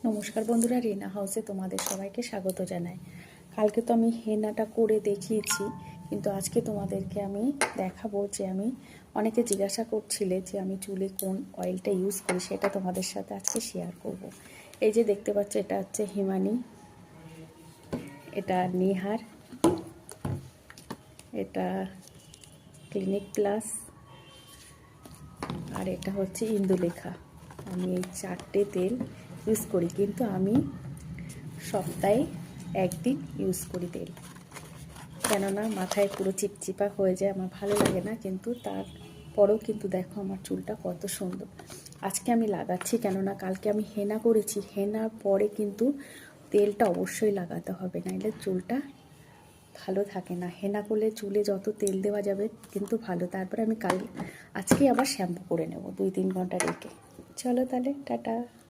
নমস্কার বন্ধুরা, রিনা হাউসে তোমাদের সবাইকে স্বাগত জানাই। কালকে তো আমি হেনাটা করে দেখিয়েছি, কিন্তু আজকে তোমাদেরকে আমি দেখাবো যে আমি অনেকে জিজ্ঞাসা করছিলে যে আমি চুলে কোন অয়েলটা ইউজ করি, সেটা তোমাদের সাথে আজকে শেয়ার করব। এই যে দেখতে পাচ্ছ, এটা হচ্ছে হিমানি, এটা নিহার, এটা ক্লিনিক প্লাস, আর এটা হচ্ছে ইন্দুলেখা। আমি এই চারটে তেল ইউজ করি, কিন্তু আমি সপ্তাহে একদিন ইউজ করি তেল, কেননা মাথায় পুরো চিপচিপা হয়ে যায়, আমার ভালো লাগে না। কিন্তু তারপরেও কিন্তু দেখো আমার চুলটা কত সুন্দর। আজকে আমি লাগাচ্ছি, কেননা কালকে আমি হেনা করেছি। হেনার পরে কিন্তু তেলটা অবশ্যই লাগাতে হবে, নাহলে চুলটা ভালো থাকে না। হেনা করলে চুলে যত তেল দেওয়া যাবে কিন্তু ভালো। তারপরে আমি আজকে আবার শ্যাম্পু করে নেব 2-3 ঘন্টা রেখে। চলো তাহলে, টাটা।